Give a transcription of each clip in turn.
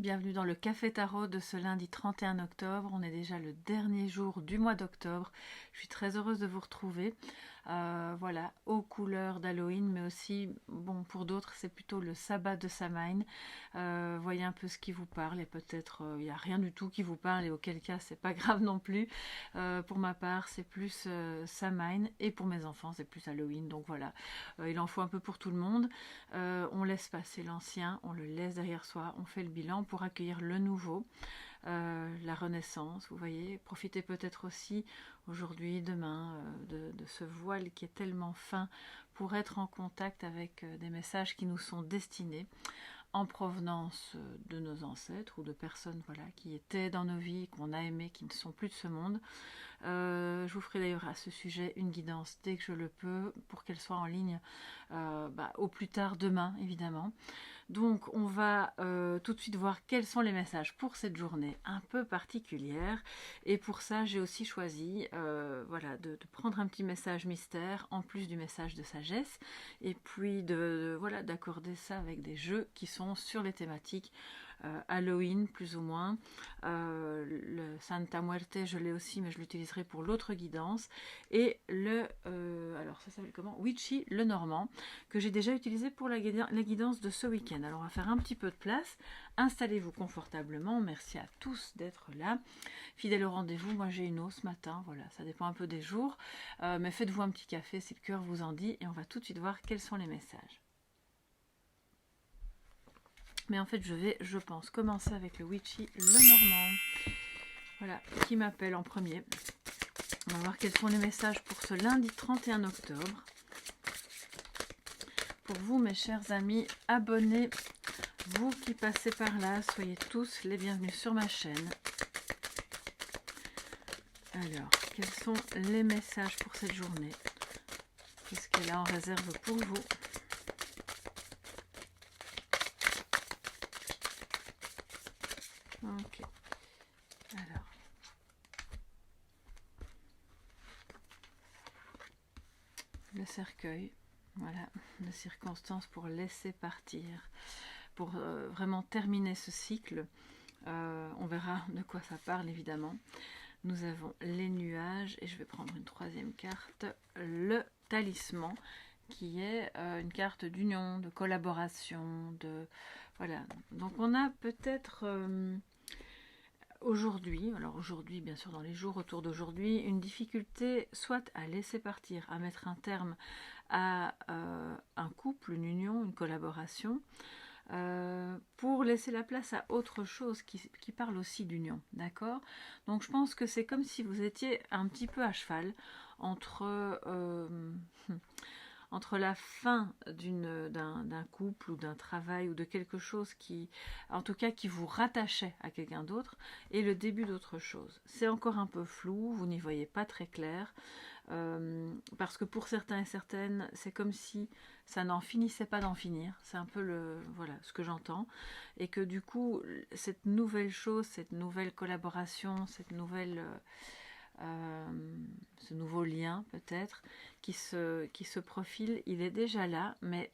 bienvenue dans le Café Tarot de ce lundi 31 octobre. On est déjà le dernier jour du mois d'octobre. Je suis très heureuse de vous retrouver. Voilà, aux couleurs d'Halloween, mais aussi, bon, pour d'autres, c'est plutôt le sabbat de Samhain. Voyez un peu ce qui vous parle et peut-être il n'y a rien du tout qui vous parle et auquel cas, c'est pas grave non plus. Pour ma part, c'est plus Samhain et pour mes enfants, c'est plus Halloween. Donc voilà, il en faut un peu pour tout le monde. On laisse passer l'ancien, on le laisse derrière soi, on fait le bilan pour accueillir le nouveau, la renaissance, vous voyez. Profitez peut-être aussi aujourd'hui, demain, de ce voile qui est tellement fin pour être en contact avec des messages qui nous sont destinés en provenance de nos ancêtres ou de personnes voilà, qui étaient dans nos vies, qu'on a aimées, qui ne sont plus de ce monde. Je vous ferai d'ailleurs à ce sujet une guidance dès que je le peux pour qu'elle soit en ligne au plus tard demain évidemment. Donc on va tout de suite voir quels sont les messages pour cette journée un peu particulière et pour ça j'ai aussi choisi voilà, de prendre un petit message mystère en plus du message de sagesse et puis voilà, d'accorder ça avec des jeux qui sont sur les thématiques Halloween plus ou moins. Le Santa Muerte je l'ai aussi mais je l'utiliserai pour l'autre guidance et alors ça s'appelle comment, Witchy le Normand que j'ai déjà utilisé pour la guidance de ce week-end. Alors on va faire un petit peu de place, installez-vous confortablement, merci à tous d'être là, fidèle au rendez-vous. Moi j'ai une eau ce matin, voilà, ça dépend un peu des jours, mais faites-vous un petit café si le cœur vous en dit et on va tout de suite voir quels sont les messages. Mais en fait, je pense, commencer avec le Witchy, le Normand. Voilà, qui m'appelle en premier. On va voir quels sont les messages pour ce lundi 31 octobre. Pour vous, mes chers amis, abonnés, vous qui passez par là, soyez tous les bienvenus sur ma chaîne. Alors, quels sont les messages pour cette journée? Qu'est-ce qu'elle a en réserve pour vous? Ok. Alors. Le cercueil. Voilà, les circonstances pour laisser partir. Pour vraiment terminer ce cycle. On verra de quoi ça parle évidemment. Nous avons les nuages et je vais prendre une troisième carte, le talisman, qui est une carte d'union, de collaboration, de voilà. Donc on a peut-être aujourd'hui, alors aujourd'hui bien sûr dans les jours autour d'aujourd'hui, une difficulté soit à laisser partir, à mettre un terme à un couple, une union, une collaboration, pour laisser la place à autre chose qui parle aussi d'union, d'accord? Donc je pense que c'est comme si vous étiez un petit peu à cheval entre entre la fin d'un couple ou d'un travail ou de quelque chose qui, en tout cas, qui vous rattachait à quelqu'un d'autre et le début d'autre chose. C'est encore un peu flou, vous n'y voyez pas très clair, parce que pour certains et certaines, c'est comme si ça n'en finissait pas d'en finir. C'est un peu voilà, ce que j'entends. Et que du coup, cette nouvelle chose, cette nouvelle collaboration, cette nouvelle... ce nouveau lien peut-être qui se profile, il est déjà là, mais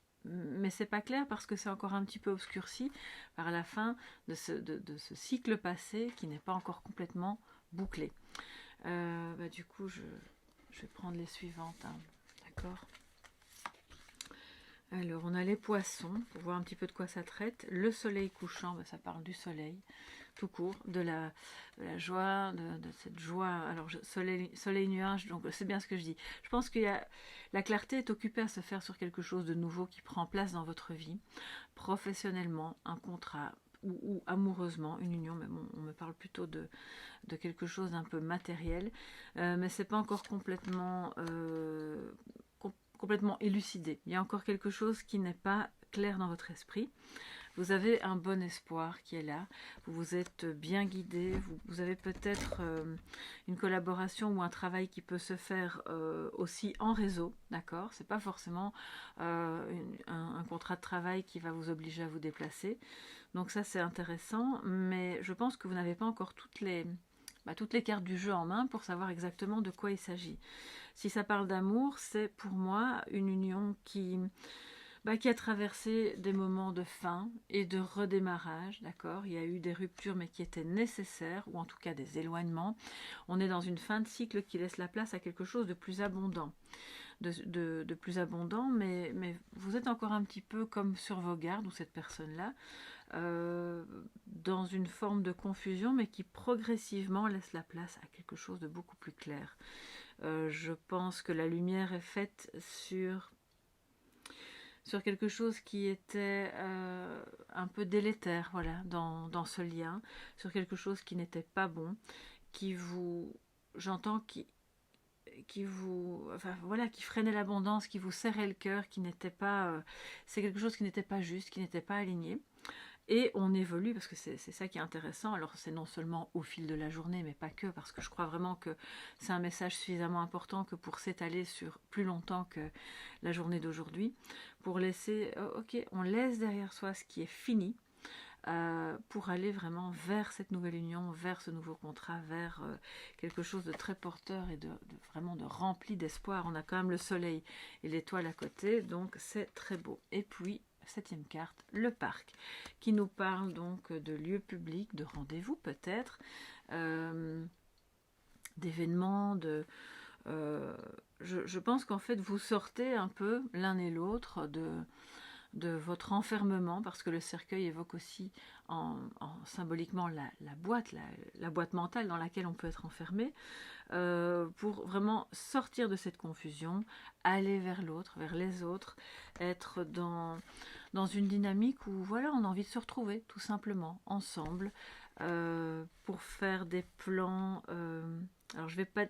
c'est pas clair parce que c'est encore un petit peu obscurci par la fin de ce cycle passé qui n'est pas encore complètement bouclé. Du coup, je vais prendre les suivantes, hein. D'accord. Alors, on a les poissons, pour voir un petit peu de quoi ça traite. Le soleil couchant, ça parle du soleil, tout court, de la joie, de cette joie. Alors, soleil, nuage, donc c'est bien ce que je dis. Je pense que la clarté est occupée à se faire sur quelque chose de nouveau qui prend place dans votre vie, professionnellement, un contrat, ou amoureusement, une union, mais bon, on me parle plutôt de quelque chose d'un peu matériel, mais c'est pas encore complètement élucidé. Il y a encore quelque chose qui n'est pas clair dans votre esprit. Vous avez un bon espoir qui est là. Vous vous êtes bien guidé. Vous avez peut-être une collaboration ou un travail qui peut se faire aussi en réseau. D'accord ? C'est pas forcément un contrat de travail qui va vous obliger à vous déplacer. Donc ça, c'est intéressant. Mais je pense que vous n'avez pas encore toutes les cartes du jeu en main pour savoir exactement de quoi il s'agit. Si ça parle d'amour, c'est pour moi une union qui qui a traversé des moments de fin et de redémarrage, d'accord. Il y a eu des ruptures, mais qui étaient nécessaires, ou en tout cas des éloignements. On est dans une fin de cycle qui laisse la place à quelque chose de plus abondant. De plus abondant, mais vous êtes encore un petit peu comme sur vos gardes, ou cette personne-là, dans une forme de confusion, mais qui progressivement laisse la place à quelque chose de beaucoup plus clair. Je pense que la lumière est faite sur quelque chose qui était un peu délétère, voilà, dans ce lien, sur quelque chose qui n'était pas bon, qui vous, j'entends, qui vous, enfin voilà, qui freinait l'abondance, qui vous serrait le cœur, qui n'était pas, c'est quelque chose qui n'était pas juste, qui n'était pas aligné. Et on évolue, parce que c'est ça qui est intéressant. Alors c'est non seulement au fil de la journée, mais pas que, parce que je crois vraiment que c'est un message suffisamment important que pour s'étaler sur plus longtemps que la journée d'aujourd'hui, pour laisser, ok, on laisse derrière soi ce qui est fini, pour aller vraiment vers cette nouvelle union, vers ce nouveau contrat, vers quelque chose de très porteur et vraiment de rempli d'espoir. On a quand même le soleil et l'étoile à côté, donc c'est très beau. Et puis, 7e carte, le parc, qui nous parle donc de lieux publics, de rendez-vous peut-être, d'événements, je pense qu'en fait vous sortez un peu l'un et l'autre de votre enfermement, parce que le cercueil évoque aussi symboliquement la boîte mentale dans laquelle on peut être enfermé, pour vraiment sortir de cette confusion, aller vers l'autre, vers les autres, être dans une dynamique où voilà, on a envie de se retrouver tout simplement ensemble, pour faire des plans. Alors je vais pas,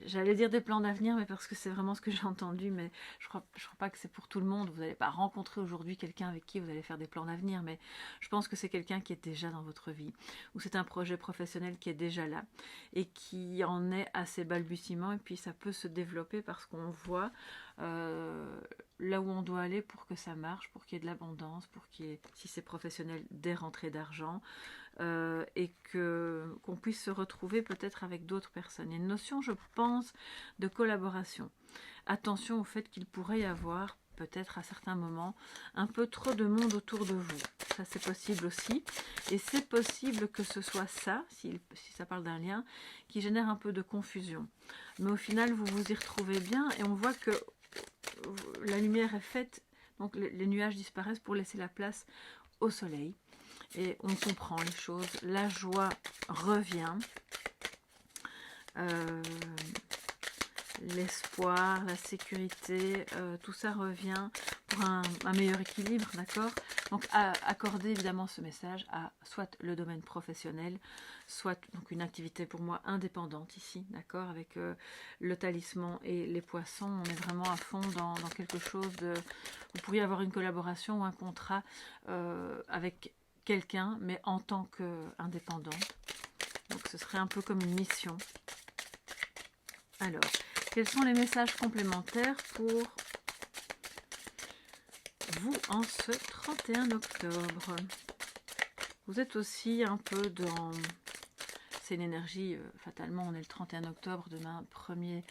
j'allais dire des plans d'avenir, mais parce que c'est vraiment ce que j'ai entendu, mais je crois pas que c'est pour tout le monde. Vous n'allez pas rencontrer aujourd'hui quelqu'un avec qui vous allez faire des plans d'avenir, mais je pense que c'est quelqu'un qui est déjà dans votre vie, ou c'est un projet professionnel qui est déjà là et qui en est à ses balbutiements, et puis ça peut se développer parce qu'on voit là où on doit aller pour que ça marche, pour qu'il y ait de l'abondance, pour qu'il y ait, si c'est professionnel, des rentrées d'argent, et qu'on puisse se retrouver peut-être avec d'autres personnes. Il y a une notion, je pense, de collaboration. Attention au fait qu'il pourrait y avoir, peut-être à certains moments, un peu trop de monde autour de vous. Ça, c'est possible aussi. Et c'est possible que ce soit ça, si ça parle d'un lien, qui génère un peu de confusion. Mais au final, vous vous y retrouvez bien, et on voit que la lumière est faite, donc les nuages disparaissent pour laisser la place au soleil. Et on comprend les choses, la joie revient, l'espoir, la sécurité, tout ça revient pour un meilleur équilibre, d'accord. Donc accorder évidemment ce message à soit le domaine professionnel, soit donc une activité pour moi indépendante ici, d'accord, avec le talisman et les poissons. On est vraiment à fond dans quelque chose de... Vous pourriez avoir une collaboration ou un contrat avec quelqu'un, mais en tant qu'indépendant. Donc ce serait un peu comme une mission. Alors, quels sont les messages complémentaires pour vous en ce 31 octobre? Vous êtes aussi un peu dans... C'est une énergie, fatalement, on est le 31 octobre, demain 1er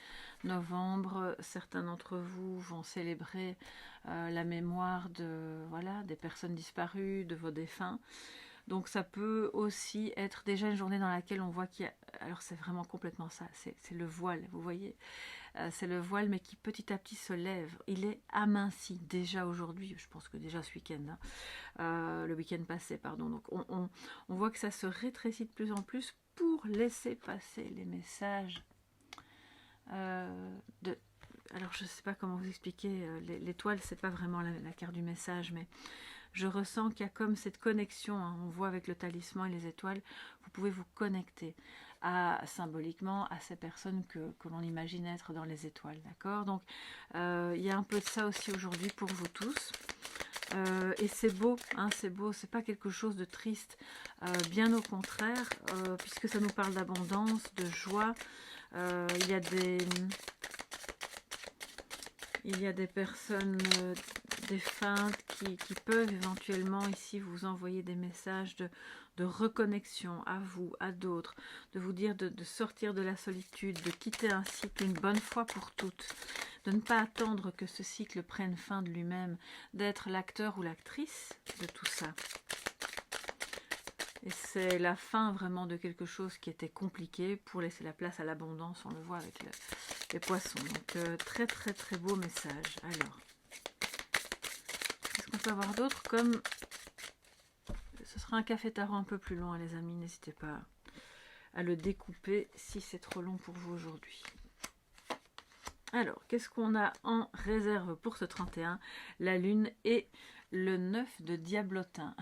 novembre. Certains d'entre vous vont célébrer la mémoire des personnes disparues, de vos défunts. Donc ça peut aussi être déjà une journée dans laquelle on voit qu'il y a... Alors c'est vraiment complètement ça, c'est le voile, vous voyez. C'est le voile, mais qui petit à petit se lève. Il est aminci déjà aujourd'hui, je pense que déjà ce week-end, le week-end passé, pardon. Donc on voit que ça se rétrécit de plus en plus pour laisser passer les messages Alors je ne sais pas comment vous expliquer, l'étoile c'est pas vraiment la carte du message, mais je ressens qu'il y a comme cette connexion, hein, on voit avec le talisman et les étoiles, vous pouvez vous connecter symboliquement à ces personnes que l'on imagine être dans les étoiles, d'accord. Donc il y a un peu de ça aussi aujourd'hui pour vous tous. Et c'est beau, hein, c'est pas quelque chose de triste, bien au contraire, puisque ça nous parle d'abondance, de joie. Il y a des personnes défuntes qui peuvent éventuellement ici vous envoyer des messages de reconnexion à vous, à d'autres, de vous dire de sortir de la solitude, de quitter un cycle une bonne fois pour toutes, de ne pas attendre que ce cycle prenne fin de lui-même, d'être l'acteur ou l'actrice de tout ça. Et c'est la fin vraiment de quelque chose qui était compliqué pour laisser la place à l'abondance, on le voit avec les poissons. Donc très très très beau message. Alors, qu'est-ce qu'on peut avoir d'autre comme... Ce sera un café tarot un peu plus long, hein, les amis, n'hésitez pas à le découper si c'est trop long pour vous aujourd'hui. Alors, qu'est-ce qu'on a en réserve pour ce 31? La lune et le 9 de diablotin.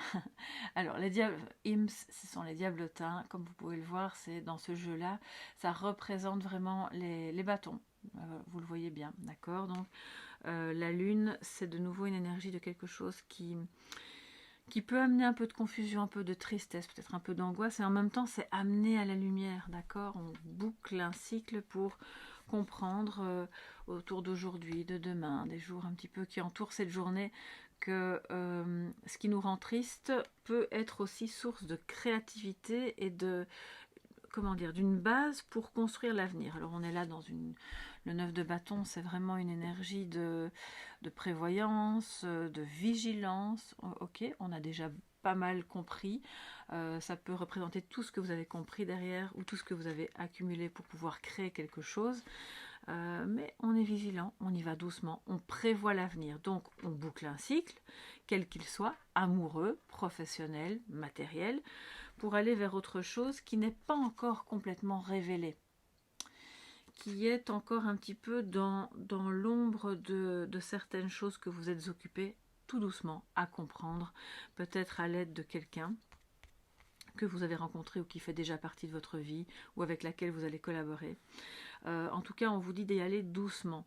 Alors, les Ims, ce sont les diablotins. Comme vous pouvez le voir, c'est dans ce jeu-là, ça représente vraiment les bâtons. Vous le voyez bien, d'accord? Donc, la lune, c'est de nouveau une énergie de quelque chose qui peut amener un peu de confusion, un peu de tristesse, peut-être un peu d'angoisse, et en même temps, c'est amener à la lumière, d'accord? On boucle un cycle pour comprendre autour d'aujourd'hui, de demain, des jours un petit peu qui entourent cette journée, que ce qui nous rend triste peut être aussi source de créativité et de, comment dire, d'une base pour construire l'avenir. Alors on est là dans le 9 de bâton, c'est vraiment une énergie de prévoyance, de vigilance. Ok, on a déjà pas mal compris. Ça peut représenter tout ce que vous avez compris derrière ou tout ce que vous avez accumulé pour pouvoir créer quelque chose. Mais on est vigilant, on y va doucement, on prévoit l'avenir. Donc on boucle un cycle, quel qu'il soit, amoureux, professionnel, matériel, pour aller vers autre chose qui n'est pas encore complètement révélé, qui est encore un petit peu dans l'ombre de certaines choses que vous êtes occupés tout doucement à comprendre, peut-être à l'aide de quelqu'un que vous avez rencontré ou qui fait déjà partie de votre vie ou avec laquelle vous allez collaborer. En tout cas, on vous dit d'y aller doucement.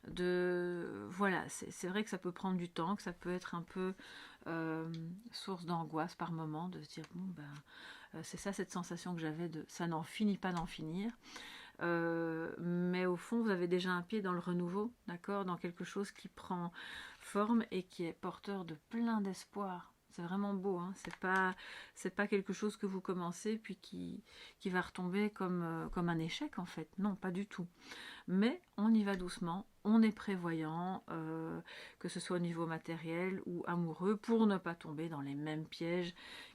Voilà, c'est vrai que ça peut prendre du temps, que ça peut être un peu source d'angoisse par moment, de se dire, bon, c'est ça cette sensation que j'avais de ça n'en finit pas d'en finir. Mais au fond, vous avez déjà un pied dans le renouveau, d'accord, dans quelque chose qui prend forme et qui est porteur de plein d'espoir. C'est vraiment beau, hein. C'est pas quelque chose que vous commencez puis qui va retomber comme un échec en fait. Non, pas du tout. Mais on y va doucement, on est prévoyant, que ce soit au niveau matériel ou amoureux, pour ne pas tomber dans les mêmes pièges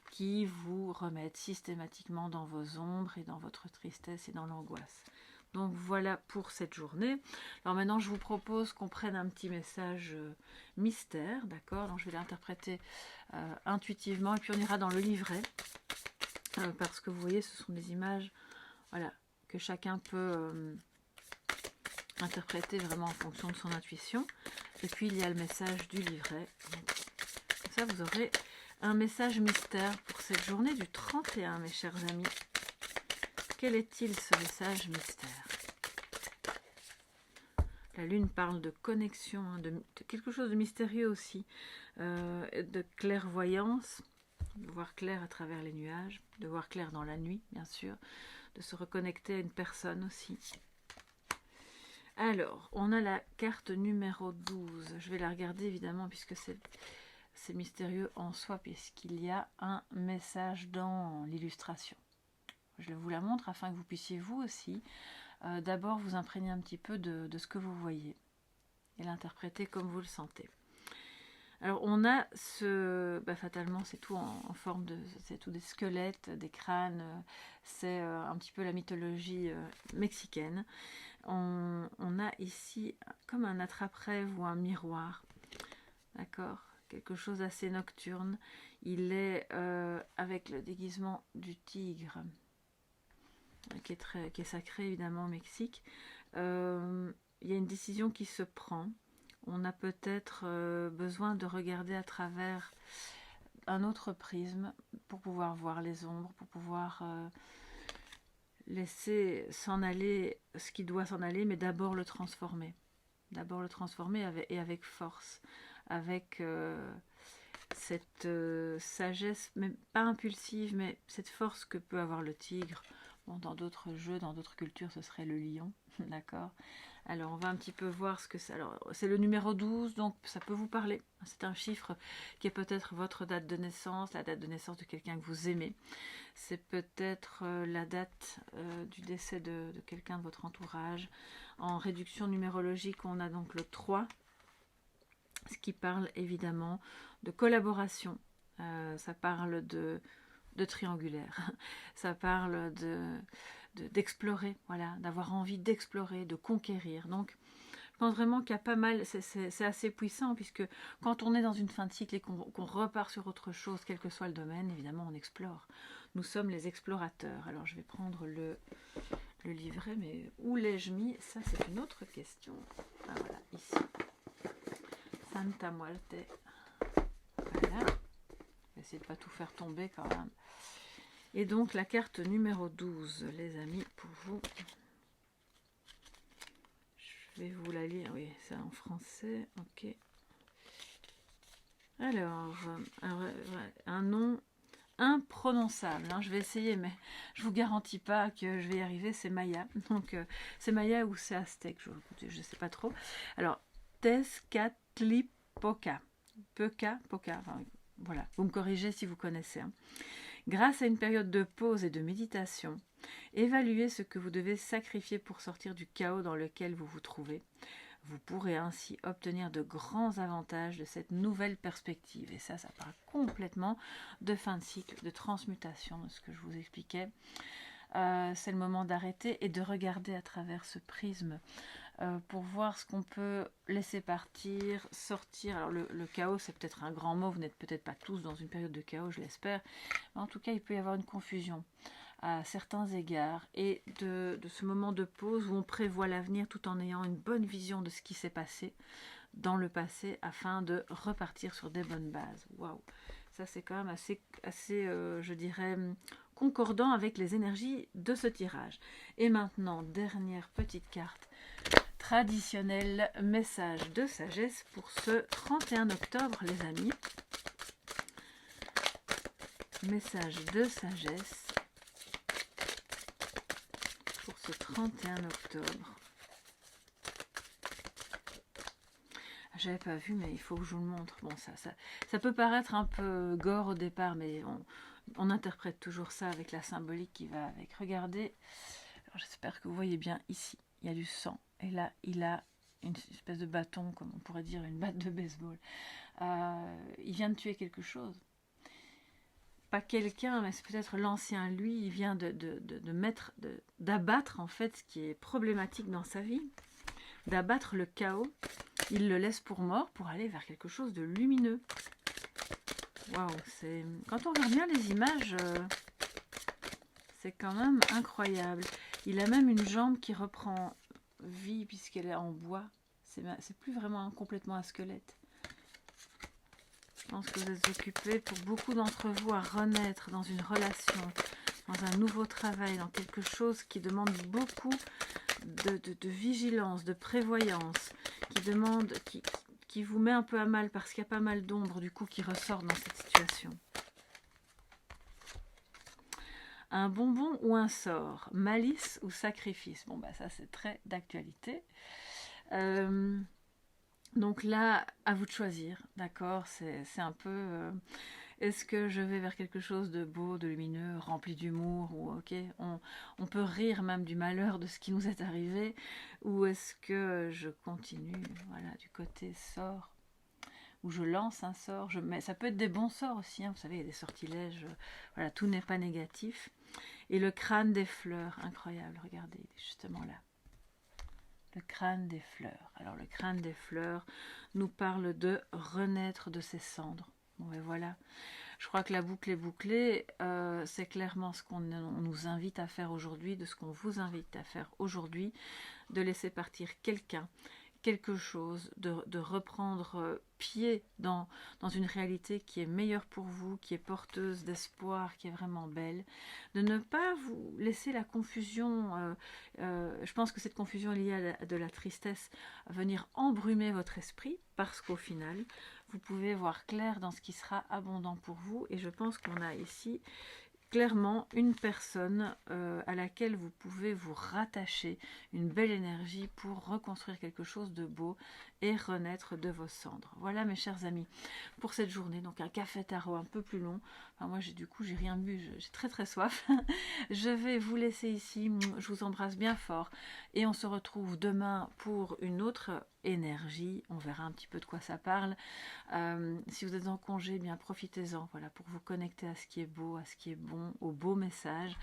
qui vous remettent systématiquement dans vos ombres et dans votre tristesse et dans l'angoisse. Donc voilà pour cette journée. Alors maintenant, je vous propose qu'on prenne un petit message mystère, d'accord? Donc je vais l'interpréter intuitivement et puis on ira dans le livret, parce que vous voyez, ce sont des images, voilà, que chacun peut interpréter vraiment en fonction de son intuition. Et puis il y a le message du livret. Donc, comme ça, vous aurez un message mystère pour cette journée du 31, mes chers amis. Quel est-il ce message mystère? La lune parle de connexion, hein, de quelque chose de mystérieux aussi, de clairvoyance, de voir clair à travers les nuages, de voir clair dans la nuit, bien sûr, de se reconnecter à une personne aussi. Alors, on a la carte numéro 12. Je vais la regarder évidemment puisque c'est mystérieux en soi, puisqu'il y a un message dans l'illustration. Je vous la montre afin que vous puissiez vous aussi d'abord vous imprégner un petit peu de ce que vous voyez et l'interpréter comme vous le sentez. Alors on a fatalement c'est tout en forme de, c'est tout des squelettes, des crânes, c'est un petit peu la mythologie mexicaine. On a ici comme un attrape-rêve ou un miroir, d'accord, quelque chose d'assez nocturne. Il est avec le déguisement du tigre, qui est sacré évidemment au Mexique. Il y a une décision qui se prend. On a peut-être besoin de regarder à travers un autre prisme pour pouvoir voir les ombres, pour pouvoir laisser s'en aller ce qui doit s'en aller, mais d'abord le transformer. D'abord le transformer avec force, avec cette sagesse, mais pas impulsive, mais cette force que peut avoir le tigre. Bon, dans d'autres jeux, dans d'autres cultures, ce serait le lion, d'accord. Alors, on va un petit peu voir ce que c'est. Alors, c'est le numéro 12, donc ça peut vous parler. C'est un chiffre qui est peut-être votre date de naissance, la date de naissance de quelqu'un que vous aimez. C'est peut-être la date du décès de quelqu'un de votre entourage. En réduction numérologique, on a donc le 3, ce qui parle évidemment de collaboration. Ça parle de triangulaire. Ça parle d'explorer, voilà, d'avoir envie d'explorer, de conquérir. Donc, je pense vraiment qu'il y a pas mal, c'est assez puissant, puisque quand on est dans une fin de cycle et qu'on repart sur autre chose, quel que soit le domaine, évidemment, on explore. Nous sommes les explorateurs. Alors, je vais prendre le livret, mais où l'ai-je mis? Ça, c'est une autre question. Ah, voilà, ici. Santa Muerte. Voilà. Je vais essayer de ne pas tout faire tomber quand même. Et donc, la carte numéro 12, les amis, pour vous. Je vais vous la lire, oui, c'est en français, ok. Alors, un nom imprononçable, hein, je vais essayer, mais je vous garantis pas que je vais y arriver, c'est Maya. Donc, c'est Maya ou c'est Aztèque, je ne sais pas trop. Alors, Tezcatlipoca, Poca, enfin, voilà, vous me corrigez si vous connaissez. Hein. Grâce à une période de pause et de méditation, évaluez ce que vous devez sacrifier pour sortir du chaos dans lequel vous vous trouvez. Vous pourrez ainsi obtenir de grands avantages de cette nouvelle perspective. Et ça parle complètement de fin de cycle, de transmutation, de ce que je vous expliquais. C'est le moment d'arrêter et de regarder à travers ce prisme pour voir ce qu'on peut laisser partir, sortir. Alors le chaos, c'est peut-être un grand mot, vous n'êtes peut-être pas tous dans une période de chaos, je l'espère. Mais en tout cas, il peut y avoir une confusion à certains égards, et de ce moment de pause où on prévoit l'avenir tout en ayant une bonne vision de ce qui s'est passé dans le passé afin de repartir sur des bonnes bases. Waouh, ça c'est quand même assez je dirais, concordant avec les énergies de ce tirage. Et maintenant, dernière petite carte traditionnelle, message de sagesse pour ce 31 octobre, les amis. Message de sagesse pour ce 31 octobre. J'avais pas vu, mais il faut que je vous le montre. Bon, ça peut paraître un peu gore au départ, mais on interprète toujours ça avec la symbolique qui va avec. Regardez, j'espère que vous voyez bien ici, il y a du sang. Et là, il a une espèce de bâton, comme on pourrait dire, une batte de baseball. Il vient de tuer quelque chose. Pas quelqu'un, mais c'est peut-être l'ancien lui, il vient d'abattre en fait ce qui est problématique dans sa vie, d'abattre le chaos. Il le laisse pour mort pour aller vers quelque chose de lumineux. Waouh, c'est... Quand on regarde bien les images, c'est quand même incroyable. Il a même une jambe qui reprend vie puisqu'elle est en bois. C'est plus vraiment complètement un squelette. Je pense que vous êtes occupés, pour beaucoup d'entre vous, à renaître dans une relation, dans un nouveau travail, dans quelque chose qui demande beaucoup de vigilance, de prévoyance, qui vous met un peu à mal parce qu'il y a pas mal d'ombres du coup qui ressortent dans cette situation. Un bonbon ou un sort, malice ou sacrifice. Bon bah ça c'est très d'actualité. Donc là, à vous de choisir, d'accord, c'est un peu... est-ce que je vais vers quelque chose de beau, de lumineux, rempli d'humour, ou ok, on peut rire même du malheur de ce qui nous est arrivé, ou est-ce que je continue, voilà, du côté sort, où je lance un sort, mais ça peut être des bons sorts aussi, hein, vous savez, il y a des sortilèges, voilà, tout n'est pas négatif. Et le crâne des fleurs, incroyable, regardez, il est justement là. Le crâne des fleurs. Alors le crâne des fleurs nous parle de renaître de ses cendres. Bon et voilà. Je crois que la boucle est bouclée. C'est clairement ce qu'on nous invite à faire aujourd'hui, de ce qu'on vous invite à faire aujourd'hui, de laisser partir quelqu'un, quelque chose, de reprendre pied dans une réalité qui est meilleure pour vous, qui est porteuse d'espoir, qui est vraiment belle, de ne pas vous laisser la confusion, je pense que cette confusion est liée à de la tristesse, à venir embrumer votre esprit, parce qu'au final, vous pouvez voir clair dans ce qui sera abondant pour vous, et je pense qu'on a ici clairement une personne à laquelle vous pouvez vous rattacher, une belle énergie pour reconstruire quelque chose de beau et renaître de vos cendres. Voilà mes chers amis, pour cette journée, donc un café tarot un peu plus long. Enfin, moi j'ai rien bu, j'ai très soif. Je vais vous laisser ici, je vous embrasse bien fort et on se retrouve demain pour une autre énergie, on verra un petit peu de quoi ça parle. Si vous êtes en congé, eh bien profitez-en, voilà, pour vous connecter à ce qui est beau, à ce qui est bon, aux beaux messages.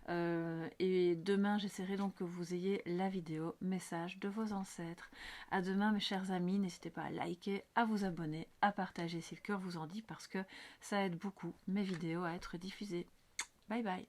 Et demain, j'essaierai donc que vous ayez la vidéo message de vos ancêtres. À demain, mes chers amis, n'hésitez pas à liker, à vous abonner, à partager si le cœur vous en dit, parce que ça aide beaucoup mes vidéos à être diffusées. Bye bye.